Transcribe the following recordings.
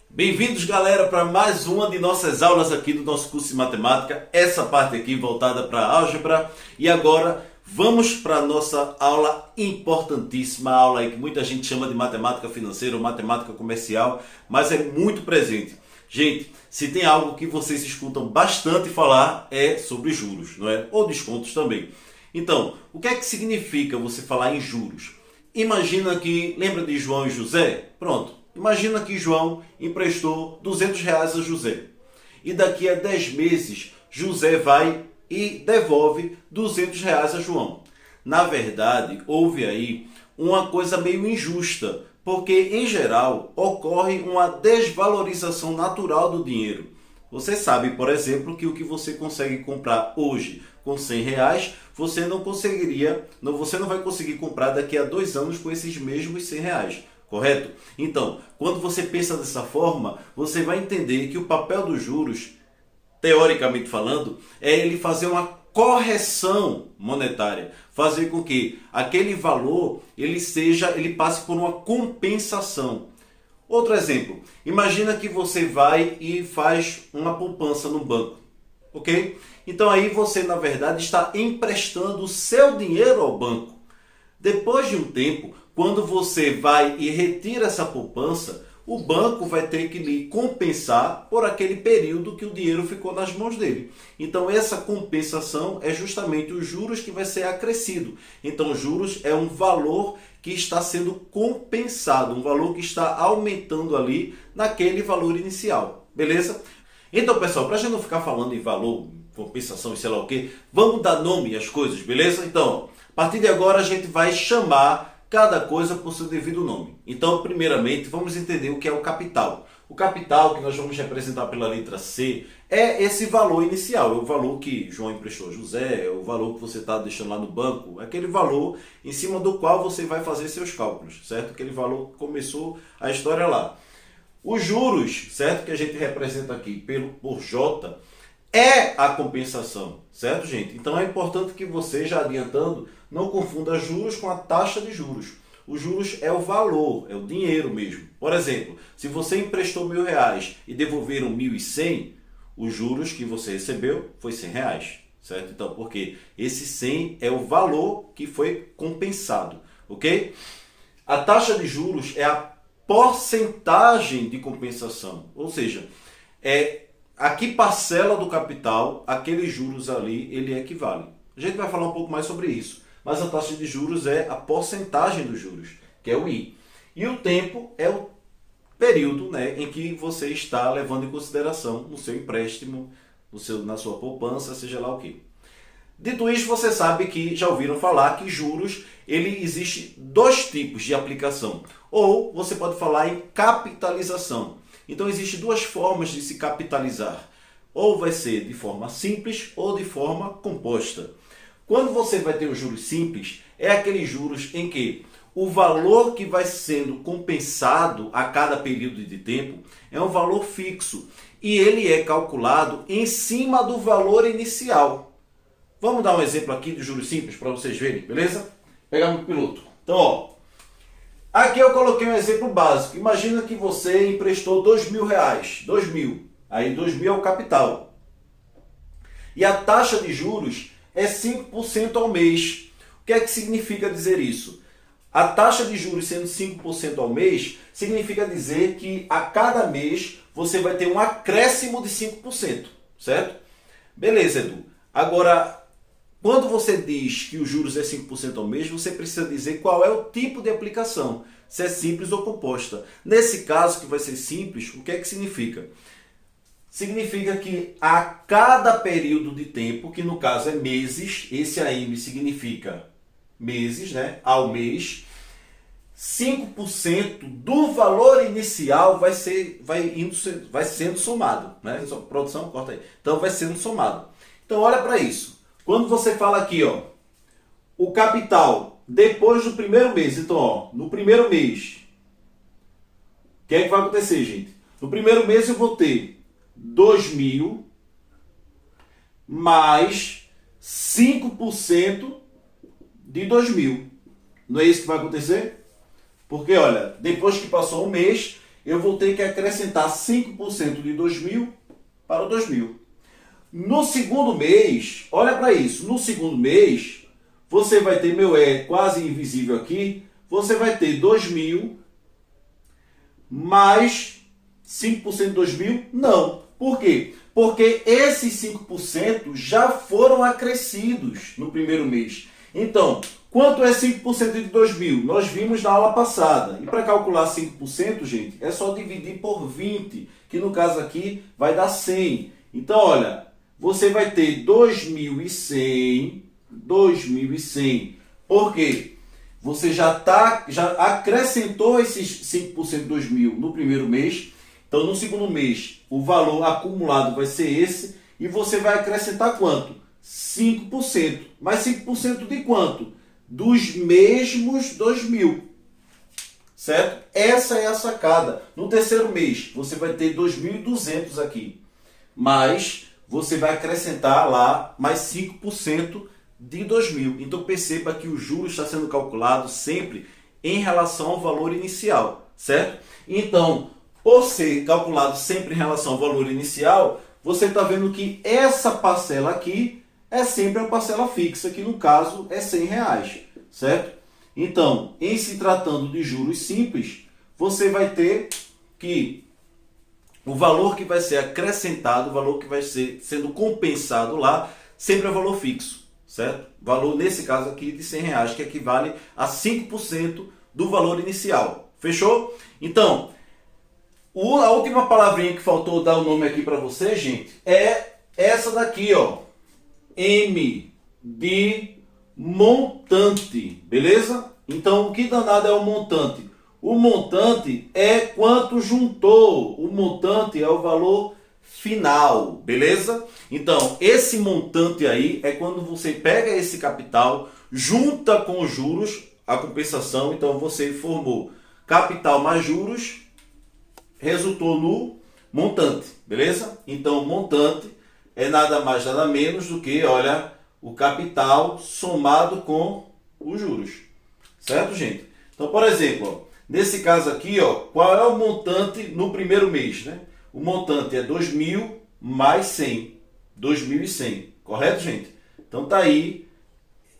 Bem-vindos, galera, para mais uma de nossas aulas aqui do nosso curso de matemática. Essa parte aqui voltada para álgebra. E agora vamos para a nossa aula importantíssima, a aula aí que muita gente chama de matemática financeira ou matemática comercial, mas é muito presente. Gente, se tem algo que vocês escutam bastante falar é sobre juros, não é? Ou descontos também. Então, o que é que significa você falar em juros? Imagina que, lembra de João e José? Pronto. Imagina que João emprestou R$200 a José. E daqui a 10 meses, José vai e devolve R$200 a João. Na verdade, houve aí uma coisa meio injusta, porque, em geral, ocorre uma desvalorização natural do dinheiro. Você sabe, por exemplo, que o que você consegue comprar hoje com R$100, você não vai conseguir comprar daqui a 2 anos com esses mesmos R$100. Correto? Então, quando você pensa dessa forma, você vai entender que o papel dos juros, teoricamente falando, é ele fazer uma correção monetária, fazer com que aquele valor ele passe por uma compensação. Outro exemplo, imagina que você vai e faz uma poupança no banco, ok? Então aí você, na verdade, está emprestando o seu dinheiro ao banco. Depois de um tempo, quando você vai e retira essa poupança, o banco vai ter que lhe compensar por aquele período que o dinheiro ficou nas mãos dele. Então essa compensação é justamente os juros que vai ser acrescido. Então juros é um valor que está sendo compensado, um valor que está aumentando ali naquele valor inicial. Beleza? Então, pessoal, para a gente não ficar falando em valor, compensação e sei lá o que, vamos dar nome às coisas, beleza? Então, a partir de agora a gente vai chamar cada coisa por seu devido nome. Então, primeiramente, vamos entender o que é o capital. O capital, que nós vamos representar pela letra C, é esse valor inicial. É o valor que João emprestou a José, é o valor que você está deixando lá no banco, é aquele valor em cima do qual você vai fazer seus cálculos, certo? Aquele valor que começou a história lá. Os juros, certo? Que a gente representa aqui por J, é a compensação, certo, gente? Então é importante que você, já adiantando, não confunda juros com a taxa de juros. Os juros é o valor, é o dinheiro mesmo. Por exemplo, se você emprestou R$1.000 e devolveram 1.100, os juros que você recebeu foi R$100, certo? Então, porque esse 100 é o valor que foi compensado, ok? A taxa de juros é a porcentagem de compensação, ou seja, a que parcela do capital aqueles juros ali ele equivale. A gente vai falar um pouco mais sobre isso, mas a taxa de juros é a porcentagem dos juros, que é o I. E o tempo é o período, né, em que você está levando em consideração no seu empréstimo, na sua poupança, seja lá o que. Dito isso, você sabe que já ouviram falar que juros, existe 2 tipos de aplicação. Ou você pode falar em capitalização. Então, existem 2 formas de se capitalizar. Ou vai ser de forma simples ou de forma composta. Quando você vai ter os juros simples, é aqueles juros em que o valor que vai sendo compensado a cada período de tempo é um valor fixo. E ele é calculado em cima do valor inicial. Vamos dar um exemplo aqui de juros simples para vocês verem, beleza? Pegar no piloto. Então, ó, aqui eu coloquei um exemplo básico. Imagina que você emprestou R$2.000. 2.000. Aí 2.000 é o capital. E a taxa de juros é 5% ao mês. O que é que significa dizer isso? A taxa de juros sendo 5% ao mês, significa dizer que a cada mês você vai ter um acréscimo de 5%, certo? Beleza, Edu. Agora, quando você diz que os juros é 5% ao mês, você precisa dizer qual é o tipo de aplicação, se é simples ou composta. Nesse caso, que vai ser simples, o que é que significa? Significa que a cada período de tempo, que no caso é meses, esse AM significa meses, né? Ao mês, 5% do valor inicial vai sendo somado, né? Produção, corta aí. Então vai sendo somado. Então olha para isso. Quando você fala aqui, ó, o capital depois do primeiro mês, então, ó, no primeiro mês, o que é que vai acontecer, gente? No primeiro mês eu vou ter 2.000 mais 5% de 2.000. Não é isso que vai acontecer? Porque, olha, depois que passou um mês, eu vou ter que acrescentar 5% de 2.000 para o 2.000. No segundo mês, olha para isso, no segundo mês, você vai ter, meu é quase invisível aqui, você vai ter 2.000 mais 5% de 2.000? Não. Por quê? Porque esses 5% já foram acrescidos no primeiro mês. Então, quanto é 5% de 2.000? Nós vimos na aula passada. E para calcular 5%, gente, é só dividir por 20, que no caso aqui vai dar 100. Então, olha, você vai ter 2.100. Por quê? Você já acrescentou esses 5% de 2.000 no primeiro mês. Então, no segundo mês, o valor acumulado vai ser esse. E você vai acrescentar quanto? 5%. Mas 5% de quanto? Dos mesmos 2.000. Certo? Essa é a sacada. No terceiro mês, você vai ter 2.200 aqui. Mas você vai acrescentar lá mais 5% de 2.000. Então perceba que o juros está sendo calculado sempre em relação ao valor inicial, certo? Então, por ser calculado sempre em relação ao valor inicial, você está vendo que essa parcela aqui é sempre a parcela fixa, que no caso é R$100, certo? Então, em se tratando de juros simples, você vai ter que o valor que vai ser acrescentado, o valor que vai ser sendo compensado lá, sempre é valor fixo. Certo? Valor, nesse caso aqui, de R$100, que equivale a 5% do valor inicial. Fechou? Então, a última palavrinha que faltou dar o nome aqui para você, gente, é essa daqui, ó. M de montante. Beleza? Então, o que danado é o montante? O montante é quanto juntou. O montante é o valor final, beleza? Então, esse montante aí é quando você pega esse capital, junta com os juros, a compensação, então você formou capital mais juros, resultou no montante, beleza? Então, montante é nada mais, nada menos do que, olha, o capital somado com os juros, certo, gente? Então, por exemplo, ó, nesse caso aqui, ó, qual é o montante no primeiro mês, né? O montante é 2.000 mais 100. 2.100. Correto, gente? Então tá aí.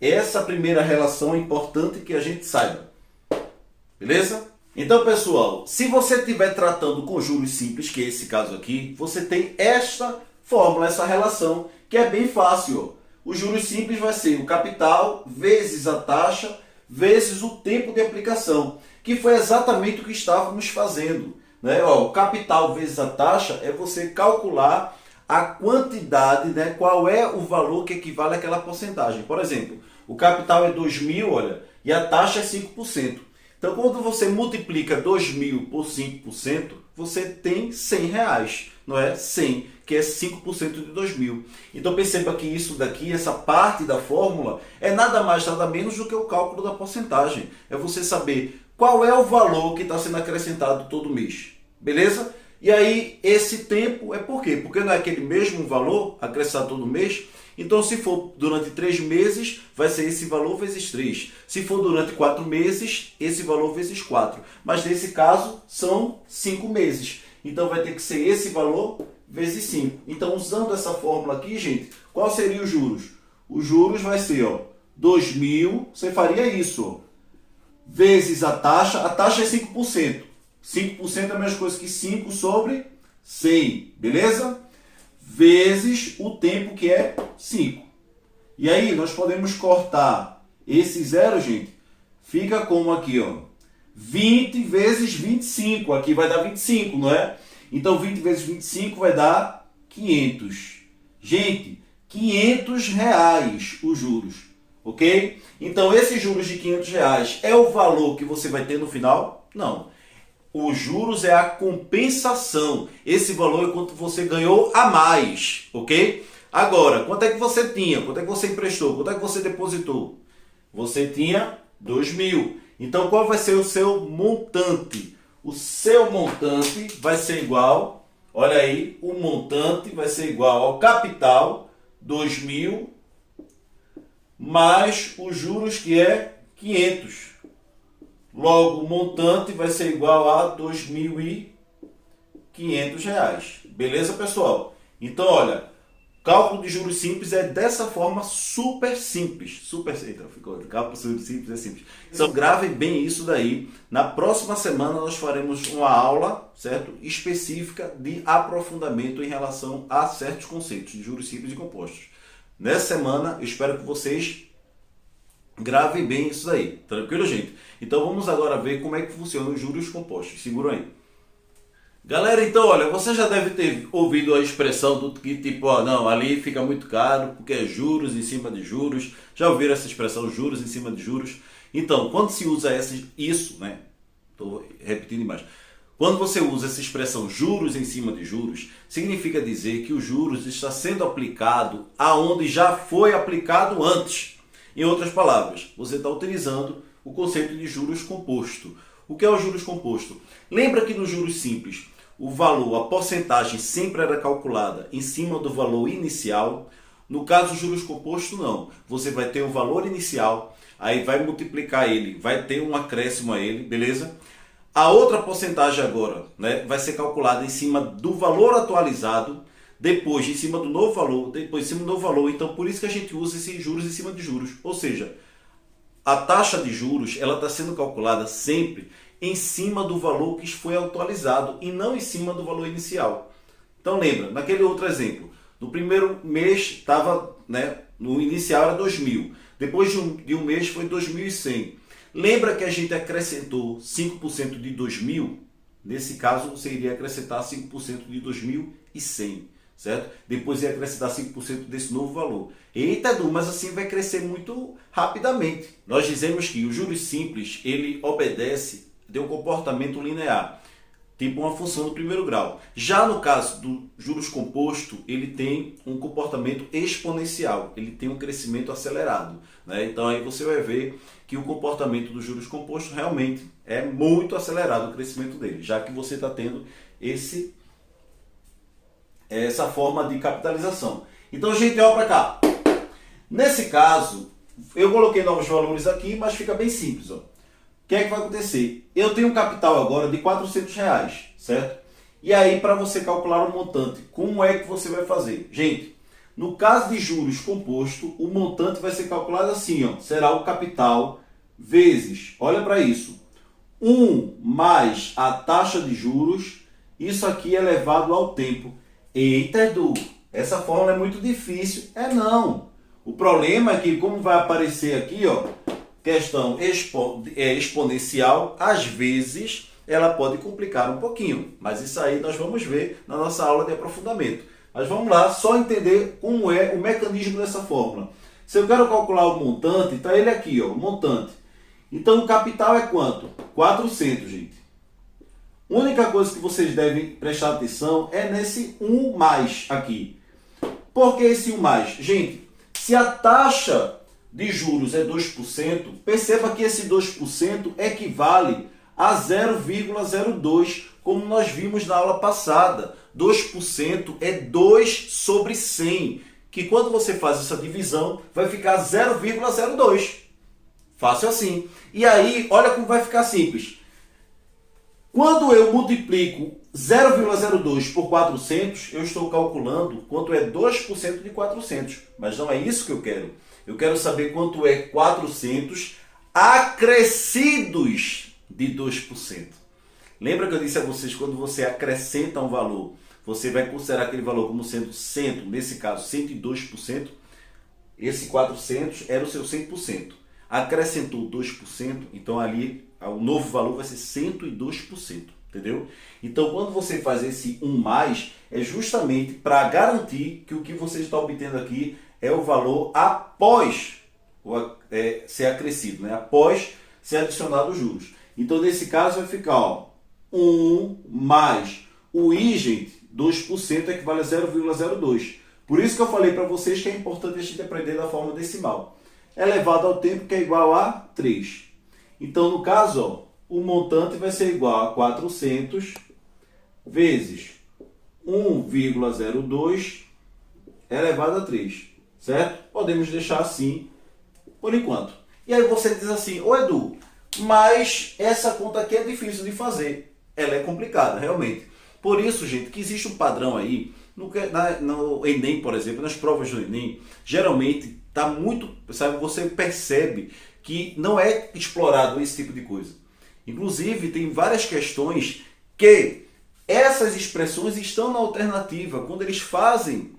Essa primeira relação é importante que a gente saiba. Beleza? Então, pessoal, se você estiver tratando com juros simples, que é esse caso aqui, você tem esta fórmula, essa relação, que é bem fácil. Ó. Os juros simples vai ser o capital vezes a taxa vezes o tempo de aplicação, que foi exatamente o que estávamos fazendo. Né? Ó, o capital vezes a taxa é você calcular a quantidade, né? Qual é o valor que equivale àquela porcentagem. Por exemplo, o capital é 2.000, olha, e a taxa é 5%. Então, quando você multiplica 2.000 por 5%, você tem R$100, não é? 100, que é 5% de 2.000. Então, perceba que isso daqui, essa parte da fórmula, é nada mais, nada menos do que o cálculo da porcentagem. É você saber qual é o valor que está sendo acrescentado todo mês. Beleza? E aí, esse tempo é por quê? Porque não é aquele mesmo valor acrescentado todo mês. Então, se for durante 3 meses, vai ser esse valor vezes 3. Se for durante 4 meses, esse valor vezes 4. Mas nesse caso, são 5 meses. Então, vai ter que ser esse valor vezes 5. Então, usando essa fórmula aqui, gente, qual seria os juros? Os juros vai ser, ó, 2.000, você faria isso, ó, vezes a taxa é 5%. 5% é a mesma coisa que 5 sobre 100, beleza? Vezes o tempo, que é 5. E aí, nós podemos cortar esse zero, gente. Fica como aqui, ó. 20 vezes 25. Aqui vai dar 25, não é? Então, 20 vezes 25 vai dar 500. Gente, R$500 os juros. Ok? Então, esses juros de R$500 é o valor que você vai ter no final? Não. Os juros é a compensação. Esse valor é quanto você ganhou a mais, ok? Agora, quanto é que você tinha? Quanto é que você emprestou? Quanto é que você depositou? Você tinha 2.000. Então, qual vai ser o seu montante? O seu montante vai ser igual, olha aí, o montante vai ser igual ao capital, 2.000, mais os juros, que é 500. Logo, o montante vai ser igual a 2.100. R$ 500. Beleza, pessoal? Então, olha, cálculo de juros simples é dessa forma super simples. Cálculo de juros simples é simples. Então, gravem bem isso daí. Na próxima semana nós faremos uma aula, certo? Específica de aprofundamento em relação a certos conceitos de juros simples e compostos. Nessa semana, eu espero que vocês gravem bem isso daí. Tranquilo, gente? Então, vamos agora ver como é que funciona os juros compostos. Segura aí. Galera, então, olha, você já deve ter ouvido a expressão do que tipo, não, ali fica muito caro porque é juros em cima de juros. Já ouviram essa expressão, juros em cima de juros? Então, quando se usa isso, né? Estou repetindo demais. Quando você usa essa expressão juros em cima de juros, significa dizer que o juros está sendo aplicado aonde já foi aplicado antes. Em outras palavras, você está utilizando o conceito de juros composto. O que é o juros composto? Lembra que nos juros simples, o valor, a porcentagem sempre era calculada em cima do valor inicial. No caso dos juros compostos, não. Você vai ter o valor inicial, aí vai multiplicar ele, vai ter um acréscimo a ele, beleza? A outra porcentagem agora, né, vai ser calculada em cima do valor atualizado, depois em cima do novo valor, depois em cima do novo valor. Então, por isso que a gente usa esses juros em cima de juros. Ou seja, a taxa de juros ela está sendo calculada sempre em cima do valor que foi atualizado e não em cima do valor inicial. Então lembra, naquele outro exemplo, no primeiro mês estava, né, no inicial era 2.000, depois de um mês foi 2.100. Lembra que a gente acrescentou 5% de 2.000? Nesse caso você iria acrescentar 5% de 2.100, certo? Depois ia acrescentar 5% desse novo valor. Eita, Edu, mas assim vai crescer muito rapidamente. Nós dizemos que o juros simples, ele obedece de um comportamento linear, tipo uma função do primeiro grau. Já no caso do juros composto, ele tem um comportamento exponencial, ele tem um crescimento acelerado, né? Então aí você vai ver que o comportamento dos juros compostos realmente é muito acelerado o crescimento dele, já que você está tendo essa forma de capitalização. Então, gente, olha para cá. Nesse caso, eu coloquei novos valores aqui, mas fica bem simples, ó. O que é que vai acontecer? Eu tenho um capital agora de R$ 400, certo? E aí, para você calcular o montante, como é que você vai fazer? Gente, no caso de juros composto, o montante vai ser calculado assim, ó. Será o capital vezes, olha para isso, 1 mais a taxa de juros, isso aqui é elevado ao tempo. Eita, Edu, essa fórmula é muito difícil. É não. O problema é que, como vai aparecer aqui, ó, questão exponencial, às vezes ela pode complicar um pouquinho, mas isso aí nós vamos ver na nossa aula de aprofundamento. Mas vamos lá, só entender como é o mecanismo dessa fórmula. Se eu quero calcular o montante, está ele aqui, ó, o montante. Então o capital é quanto? 400, gente. A única coisa que vocês devem prestar atenção é nesse 1 mais aqui. Por que esse 1 mais? Gente, se a taxa de juros é 2%, perceba que esse 2% equivale a 0,02, como nós vimos na aula passada. 2% é 2 sobre 100, que quando você faz essa divisão, vai ficar 0,02. Fácil assim. E aí, olha como vai ficar simples. Quando eu multiplico 0,02 por 400, eu estou calculando quanto é 2% de 400. Mas não é isso que eu quero. Eu quero saber quanto é 400 acrescidos de 2%. Lembra que eu disse a vocês, quando você acrescenta um valor, você vai considerar aquele valor como sendo 100, nesse caso 102%. Esse 400 era o seu 100%. Acrescentou 2%, então ali o novo valor vai ser 102%, entendeu? Então, quando você faz esse 1 mais, é justamente para garantir que o que você está obtendo aqui é o valor após ser acrescido, né? Após ser adicionado os juros. Então, nesse caso, vai ficar, ó, 1 mais o I, gente, 2% equivale a 0,02. Por isso que eu falei para vocês que é importante a gente aprender da forma decimal. Elevado ao tempo, que é igual a 3. Então, no caso, ó, o montante vai ser igual a 400 vezes 1,02 elevado a 3. Certo? Podemos deixar assim por enquanto. E aí você diz assim, ô Edu, mas essa conta aqui é difícil de fazer. Ela é complicada, realmente. Por isso, gente, que existe um padrão aí, no Enem, por exemplo, nas provas do Enem, geralmente tá muito, sabe, você percebe que não é explorado esse tipo de coisa. Inclusive, tem várias questões que essas expressões estão na alternativa. Quando eles fazem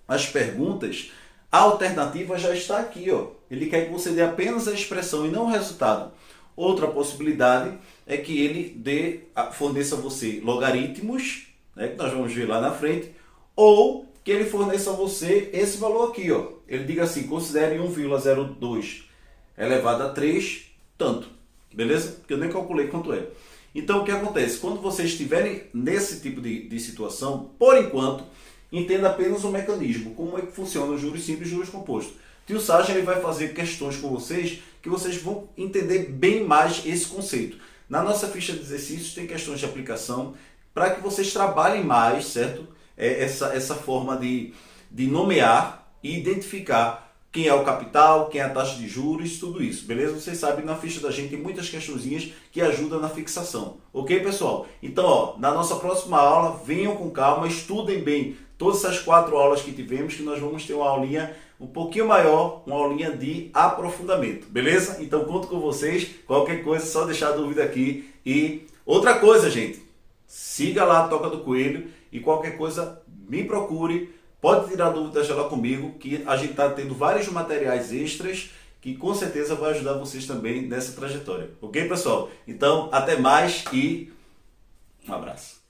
as perguntas, a alternativa já está aqui, ó. Ele quer que você dê apenas a expressão e não o resultado. Outra possibilidade é que ele forneça a você logaritmos, né, que nós vamos ver lá na frente, ou que ele forneça a você esse valor aqui, ó. Ele diga assim, considere 1,02 elevado a 3, tanto. Beleza? Porque eu nem calculei quanto é. Então, o que acontece? Quando vocês estiverem nesse tipo de situação, por enquanto, entenda apenas o mecanismo, como é que funciona o juros simples e juros compostos. Tio Sargent, ele vai fazer questões com vocês que vocês vão entender bem mais esse conceito. Na nossa ficha de exercícios tem questões de aplicação para que vocês trabalhem mais, certo? Essa forma de nomear e identificar quem é o capital, quem é a taxa de juros, tudo isso, beleza? Vocês sabem, na ficha da gente tem muitas questõezinhas que ajudam na fixação. Ok, pessoal? Então, ó, na nossa próxima aula, venham com calma, estudem bem todas essas 4 aulas que tivemos, que nós vamos ter uma aulinha um pouquinho maior, uma aulinha de aprofundamento, beleza? Então, conto com vocês. Qualquer coisa, é só deixar a dúvida aqui. E outra coisa, gente, siga lá a Toca do Coelho e qualquer coisa, me procure. Pode tirar dúvidas lá comigo, que a gente está tendo vários materiais extras que com certeza vai ajudar vocês também nessa trajetória. Ok, pessoal? Então, até mais e um abraço.